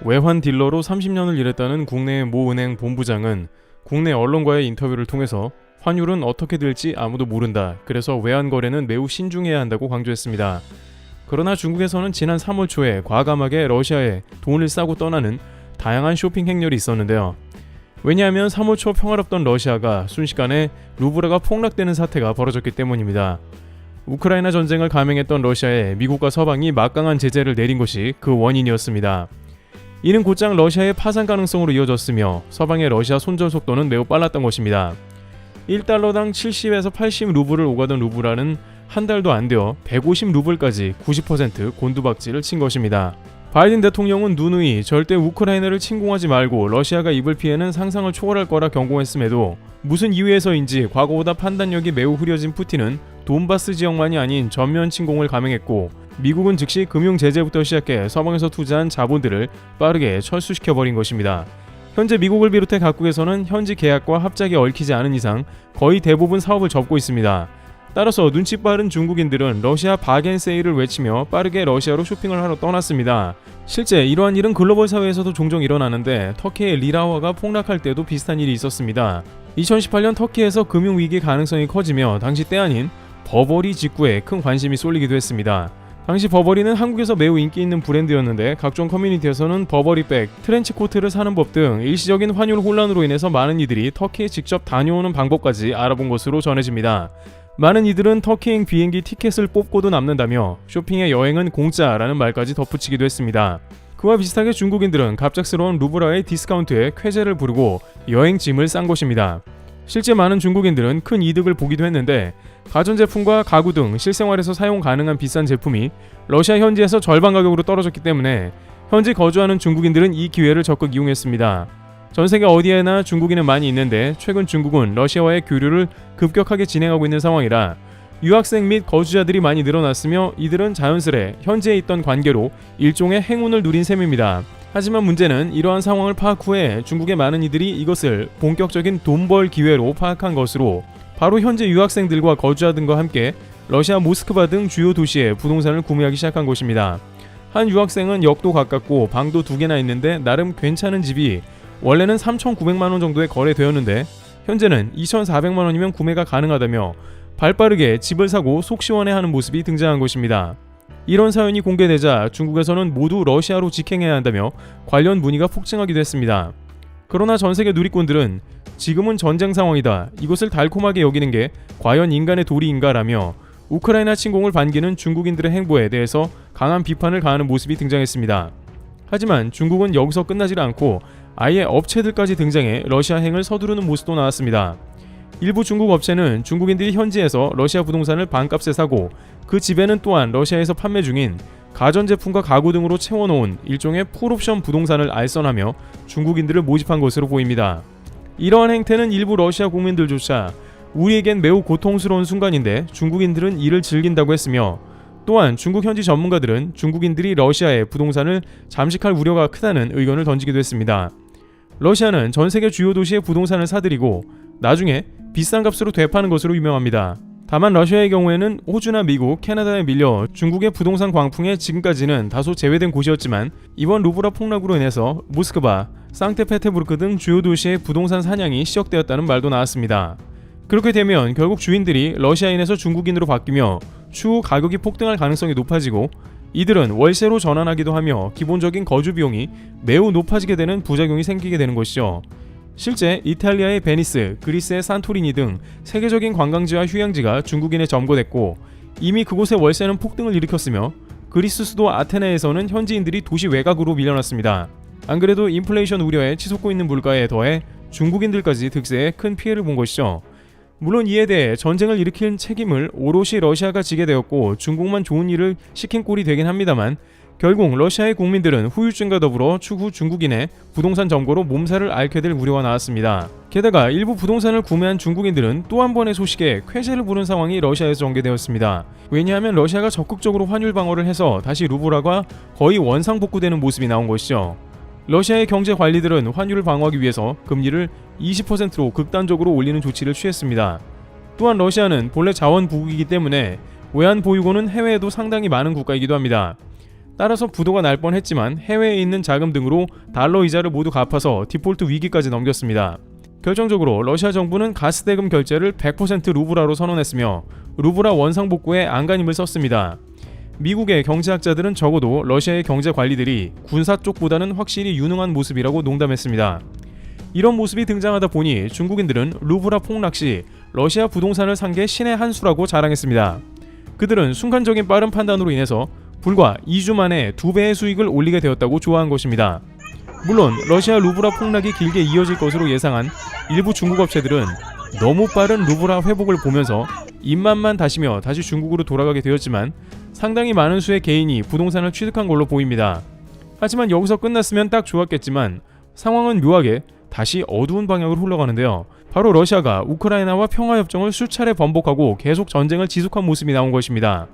외환 딜러로 30년을 일했다는 국내의 모 은행 본부장은 국내 언론과의 인터뷰를 통해서 환율은 어떻게 될지 아무도 모른다. 그래서 외환 거래는 매우 신중해야 한다고 강조했습니다. 그러나 중국에서는 지난 3월 초에 과감하게 러시아에 돈을 싸고 떠나는 다양한 쇼핑 행렬이 있었는데요. 왜냐하면 3월 초 평화롭던 러시아가 순식간에 루블화가 폭락되는 사태가 벌어졌기 때문입니다. 우크라이나 전쟁을 감행했던 러시아에 미국과 서방이 막강한 제재를 내린 것이 그 원인이었습니다. 이는 곧장 러시아의 파산 가능성으로 이어졌으며 서방의 러시아 손절 속도는 매우 빨랐던 것입니다. 1달러당 70에서 80 루블을 오가던 루블화는 한 달도 안 되어 150 루블까지 90% 곤두박질을 친 것입니다. 바이든 대통령은 누누이 절대 우크라이나를 침공하지 말고 러시아가 입을 피해는 상상을 초월할 거라 경고했음에도 무슨 이유에서인지 과거보다 판단력이 매우 흐려진 푸틴은 돈바스 지역만이 아닌 전면 침공을 감행했고 미국은 즉시 금융 제재부터 시작해 서방에서 투자한 자본들을 빠르게 철수시켜버린 것입니다. 현재 미국을 비롯해 각국에서는 현지 계약과 합작이 얽히지 않은 이상 거의 대부분 사업을 접고 있습니다. 따라서 눈치 빠른 중국인들은 러시아 바겐 세일을 외치며 빠르게 러시아로 쇼핑을 하러 떠났습니다. 실제 이러한 일은 글로벌 사회에서도 종종 일어나는데 터키의 리라화가 폭락할 때도 비슷한 일이 있었습니다. 2018년 터키에서 금융위기 가능성이 커지며 당시 때 아닌 버버리 직구에 큰 관심이 쏠리기도 했습니다. 당시 버버리는 한국에서 매우 인기 있는 브랜드였는데 각종 커뮤니티에서는 버버리백, 트렌치코트를 사는 법 등 일시적인 환율 혼란으로 인해서 많은 이들이 터키에 직접 다녀오는 방법까지 알아본 것으로 전해집니다. 많은 이들은 터키행 비행기 티켓을 뽑고도 남는다며 쇼핑의 여행은 공짜라는 말까지 덧붙이기도 했습니다. 그와 비슷하게 중국인들은 갑작스러운 루블화의 디스카운트에 쾌재를 부르고 여행 짐을 싼 것입니다. 실제 많은 중국인들은 큰 이득을 보기도 했는데 가전제품과 가구 등 실생활에서 사용 가능한 비싼 제품이 러시아 현지에서 절반 가격으로 떨어졌기 때문에 현지 거주하는 중국인들은 이 기회를 적극 이용했습니다. 전세계 어디에나 중국인은 많이 있는데 최근 중국은 러시아와의 교류를 급격하게 진행하고 있는 상황이라 유학생 및 거주자들이 많이 늘어났으며 이들은 자연스레 현지에 있던 관계로 일종의 행운을 누린 셈입니다. 하지만 문제는 이러한 상황을 파악 후에 중국의 많은 이들이 이것을 본격적인 돈벌 기회로 파악한 것으로 바로 현재 유학생들과 거주자 등과 함께 러시아 모스크바 등 주요 도시에 부동산을 구매하기 시작한 것입니다. 한 유학생은 역도 가깝고 방도 2개나 있는데 나름 괜찮은 집이 원래는 3,900만원 정도에 거래되었는데 현재는 2,400만원이면 구매가 가능하다며 발빠르게 집을 사고 속 시원해하는 모습이 등장한 것입니다. 이런 사연이 공개되자 중국에서는 모두 러시아로 직행해야 한다며 관련 문의가 폭증하기도 했습니다. 그러나 전세계 누리꾼들은 지금은 전쟁 상황이다. 이것을 달콤하게 여기는 게 과연 인간의 도리인가라며 우크라이나 침공을 반기는 중국인들의 행보에 대해서 강한 비판을 가하는 모습이 등장했습니다. 하지만 중국은 여기서 끝나질 않고 아예 업체들까지 등장해 러시아행을 서두르는 모습도 나왔습니다. 일부 중국 업체는 중국인들이 현지에서 러시아 부동산을 반값에 사고 그 집에는 또한 러시아에서 판매 중인 가전제품과 가구 등으로 채워놓은 일종의 풀옵션 부동산을 알선하며 중국인들을 모집한 것으로 보입니다. 이러한 행태는 일부 러시아 국민들조차 우리에겐 매우 고통스러운 순간인데 중국인들은 이를 즐긴다고 했으며 또한 중국 현지 전문가들은 중국인들이 러시아의 부동산을 잠식할 우려가 크다는 의견을 던지기도 했습니다. 러시아는 전 세계 주요 도시의 부동산을 사들이고 나중에 비싼 값으로 되파는 것으로 유명합니다. 다만 러시아의 경우에는 호주나 미국, 캐나다에 밀려 중국의 부동산 광풍에 지금까지는 다소 제외된 곳이었지만 이번 루블화 폭락으로 인해서 모스크바, 상트페테부르크 등 주요 도시의 부동산 사냥이 시작되었다는 말도 나왔습니다. 그렇게 되면 결국 주인들이 러시아인에서 중국인으로 바뀌며 추후 가격이 폭등할 가능성이 높아지고 이들은 월세로 전환하기도 하며 기본적인 거주 비용이 매우 높아지게 되는 부작용이 생기게 되는 것이죠. 실제 이탈리아의 베니스, 그리스의 산토리니 등 세계적인 관광지와 휴양지가 중국인에 점거됐고 이미 그곳의 월세는 폭등을 일으켰으며 그리스 수도 아테네에서는 현지인들이 도시 외곽으로 밀려났습니다. 안 그래도 인플레이션 우려에 치솟고 있는 물가에 더해 중국인들까지 득세에 큰 피해를 본 것이죠. 물론 이에 대해 전쟁을 일으킨 책임을 오롯이 러시아가 지게 되었고 중국만 좋은 일을 시킨 꼴이 되긴 합니다만 결국 러시아의 국민들은 후유증과 더불어 추후 중국인의 부동산 점거로 몸살을 앓게 될 우려가 나왔습니다. 게다가 일부 부동산을 구매한 중국인들은 또 한 번의 소식에 쾌재를 부른 상황이 러시아에서 전개되었습니다. 왜냐하면 러시아가 적극적으로 환율 방어를 해서 다시 루블화가 거의 원상복구되는 모습이 나온 것이죠. 러시아의 경제 관리들은 환율을 방어하기 위해서 금리를 20%로 극단적으로 올리는 조치를 취했습니다. 또한 러시아는 본래 자원 부국이기 때문에 외환 보유고는 해외에도 상당히 많은 국가이기도 합니다. 따라서 부도가 날 뻔했지만 해외에 있는 자금 등으로 달러 이자를 모두 갚아서 디폴트 위기까지 넘겼습니다. 결정적으로 러시아 정부는 가스 대금 결제를 100% 루블화로 선언했으며 루블화 원상 복구에 안간힘을 썼습니다. 미국의 경제학자들은 적어도 러시아의 경제 관리들이 군사 쪽보다는 확실히 유능한 모습이라고 농담했습니다. 이런 모습이 등장하다 보니 중국인들은 루블화 폭락 시 러시아 부동산을 산 게 신의 한 수라고 자랑했습니다. 그들은 순간적인 빠른 판단으로 인해서 불과 2주 만에 2배의 수익을 올리게 되었다고 조아한 것입니다. 물론 러시아 루블화 폭락이 길게 이어질 것으로 예상한 일부 중국 업체들은 너무 빠른 루블화 회복을 보면서 입맛만 다시며 다시 중국으로 돌아가게 되었지만 상당히 많은 수의 개인이 부동산을 취득한 걸로 보입니다. 하지만 여기서 끝났으면 딱 좋았겠지만 상황은 묘하게 다시 어두운 방향으로 흘러가는데요. 바로 러시아가 우크라이나와 평화협정을 수차례 번복하고 계속 전쟁을 지속한 모습이 나온 것입니다.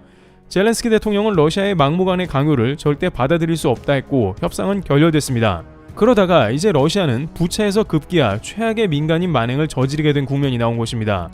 젤렌스키 대통령은 러시아의 막무가내 강요를 절대 받아들일 수 없다 했고 협상은 결렬됐습니다. 그러다가 이제 러시아는 부차에서 급기야 최악의 민간인 만행을 저지르게 된 국면이 나온 것입니다.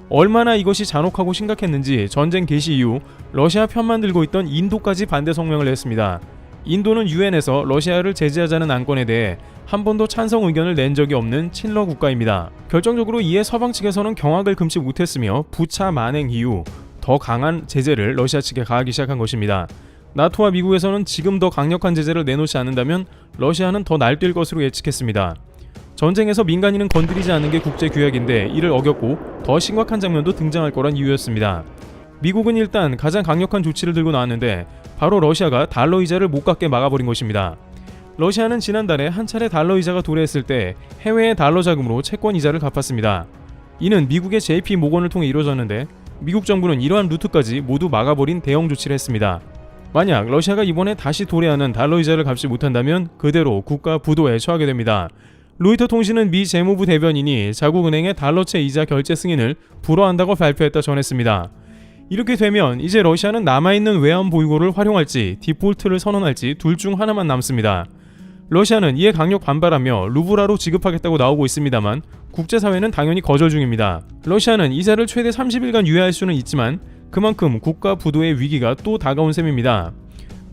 얼마나 이것이 잔혹하고 심각했는지 전쟁 개시 이후 러시아 편만 들고 있던 인도까지 반대 성명을 냈습니다. 인도는 유엔에서 러시아를 제재하자는 안건에 대해 한 번도 찬성 의견을 낸 적이 없는 친러 국가입니다. 결정적으로 이에 서방 측에서는 경악을 금치 못했으며 부차 만행 이후 더 강한 제재를 러시아 측에 가하기 시작한 것입니다. 나토와 미국에서는 지금 더 강력한 제재를 내놓지 않는다면 러시아는 더 날뛸 것으로 예측했습니다. 전쟁에서 민간인은 건드리지 않는 게 국제규약인데 이를 어겼고 더 심각한 장면도 등장할 거란 이유였습니다. 미국은 일단 가장 강력한 조치를 들고 나왔는데 바로 러시아가 달러 이자를 못 갚게 막아버린 것입니다. 러시아는 지난달에 한 차례 달러 이자가 도래했을 때 해외의 달러 자금으로 채권 이자를 갚았습니다. 이는 미국의 JP 모건을 통해 이루어졌는데 미국 정부는 이러한 루트까지 모두 막아버린 대형 조치를 했습니다. 만약 러시아가 이번에 다시 도래하는 달러 이자를 갚지 못한다면 그대로 국가 부도에 처하게 됩니다. 로이터 통신은 미 재무부 대변인이 자국은행의 달러채 이자 결제 승인을 불허한다고 발표했다 전했습니다. 이렇게 되면 이제 러시아는 남아있는 외환 보유고를 활용할지 디폴트를 선언할지 둘 중 하나만 남습니다. 러시아는 이에 강력 반발하며 루블화로 지급하겠다고 나오고 있습니다만 국제사회는 당연히 거절 중입니다. 러시아는 이자를 최대 30일간 유예할 수는 있지만 그만큼 국가 부도의 위기가 또 다가온 셈입니다.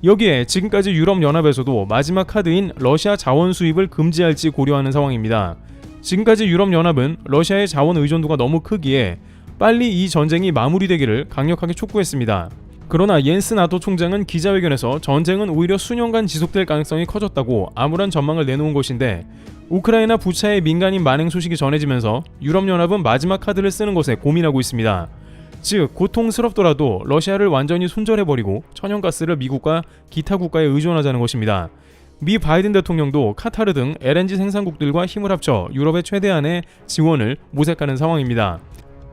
여기에 지금까지 유럽연합에서도 마지막 카드인 러시아 자원 수입을 금지할지 고려하는 상황입니다. 지금까지 유럽연합은 러시아의 자원 의존도가 너무 크기에 빨리 이 전쟁이 마무리되기를 강력하게 촉구했습니다. 그러나 옌스 나토 총장은 기자회견에서 전쟁은 오히려 수년간 지속될 가능성이 커졌다고 암울한 전망을 내놓은 것인데 우크라이나 부차의 민간인 만행 소식이 전해지면서 유럽연합은 마지막 카드를 쓰는 것에 고민하고 있습니다. 즉 고통스럽더라도 러시아를 완전히 손절해버리고 천연가스를 미국과 기타 국가에 의존하자는 것입니다. 미 바이든 대통령도 카타르 등 LNG 생산국들과 힘을 합쳐 유럽의 최대한의 지원을 모색하는 상황입니다.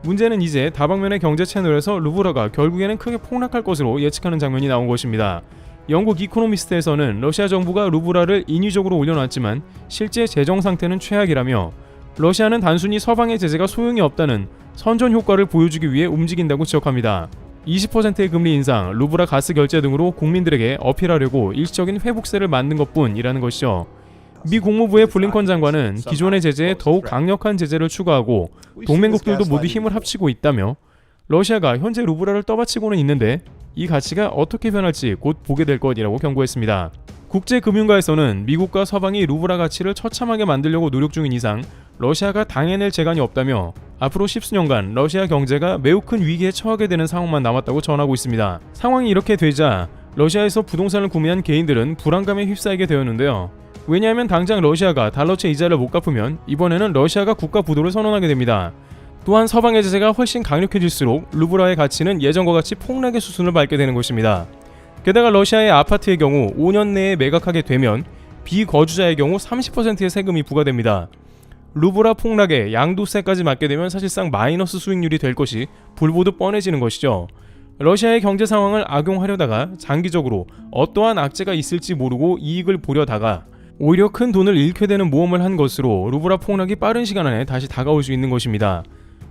문제는 이제 다방면의 경제 채널에서 루블화가 결국에는 크게 폭락할 것으로 예측하는 장면이 나온 것입니다. 영국 이코노미스트에서는 러시아 정부가 루블화를 인위적으로 올려놨지만 실제 재정 상태는 최악이라며 러시아는 단순히 서방의 제재가 소용이 없다는 선전 효과를 보여주기 위해 움직인다고 지적합니다. 20%의 금리 인상, 루블화 가스 결제 등으로 국민들에게 어필하려고 일시적인 회복세를 만든 것뿐이라는 것이죠. 미 국무부의 블링컨 장관은 기존의 제재에 더욱 강력한 제재를 추가하고 동맹국들도 모두 힘을 합치고 있다며 러시아가 현재 루블화를 떠받치고는 있는데 이 가치가 어떻게 변할지 곧 보게 될 것이라고 경고했습니다. 국제금융가에서는 미국과 서방이 루블화 가치를 처참하게 만들려고 노력 중인 이상 러시아가 당해낼 재간이 없다며 앞으로 십수년간 러시아 경제가 매우 큰 위기에 처하게 되는 상황만 남았다고 전하고 있습니다. 상황이 이렇게 되자 러시아에서 부동산을 구매한 개인들은 불안감에 휩싸이게 되었는데요. 왜냐하면 당장 러시아가 달러채 이자를 못 갚으면 이번에는 러시아가 국가 부도를 선언하게 됩니다. 또한 서방의 제재가 훨씬 강력해질수록 루블화의 가치는 예전과 같이 폭락의 수순을 밟게 되는 것입니다. 게다가 러시아의 아파트의 경우 5년 내에 매각하게 되면 비거주자의 경우 30%의 세금이 부과됩니다. 루블화 폭락에 양도세까지 맞게 되면 사실상 마이너스 수익률이 될 것이 불보듯 뻔해지는 것이죠. 러시아의 경제 상황을 악용하려다가 장기적으로 어떠한 악재가 있을지 모르고 이익을 보려다가 오히려 큰 돈을 잃게 되는 모험을 한 것으로 루블화 폭락이 빠른 시간 안에 다시 다가올 수 있는 것입니다.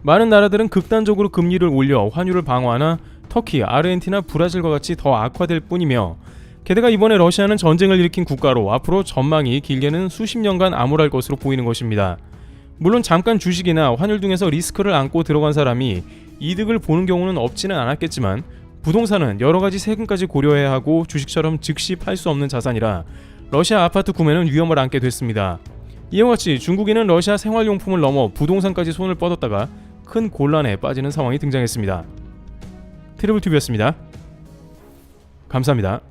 많은 나라들은 극단적으로 금리를 올려 환율을 방어하나 터키, 아르헨티나, 브라질과 같이 더 악화될 뿐이며 게다가 이번에 러시아는 전쟁을 일으킨 국가로 앞으로 전망이 길게는 수십 년간 암울할 것으로 보이는 것입니다. 물론 잠깐 주식이나 환율 등에서 리스크를 안고 들어간 사람이 이득을 보는 경우는 없지는 않았겠지만 부동산은 여러 가지 세금까지 고려해야 하고 주식처럼 즉시 팔 수 없는 자산이라 러시아 아파트 구매는 위험을 안게 됐습니다. 이와 같이 중국인은 러시아 생활용품을 넘어 부동산까지 손을 뻗었다가 큰 곤란에 빠지는 상황이 등장했습니다. 트리블TV였습니다. 감사합니다.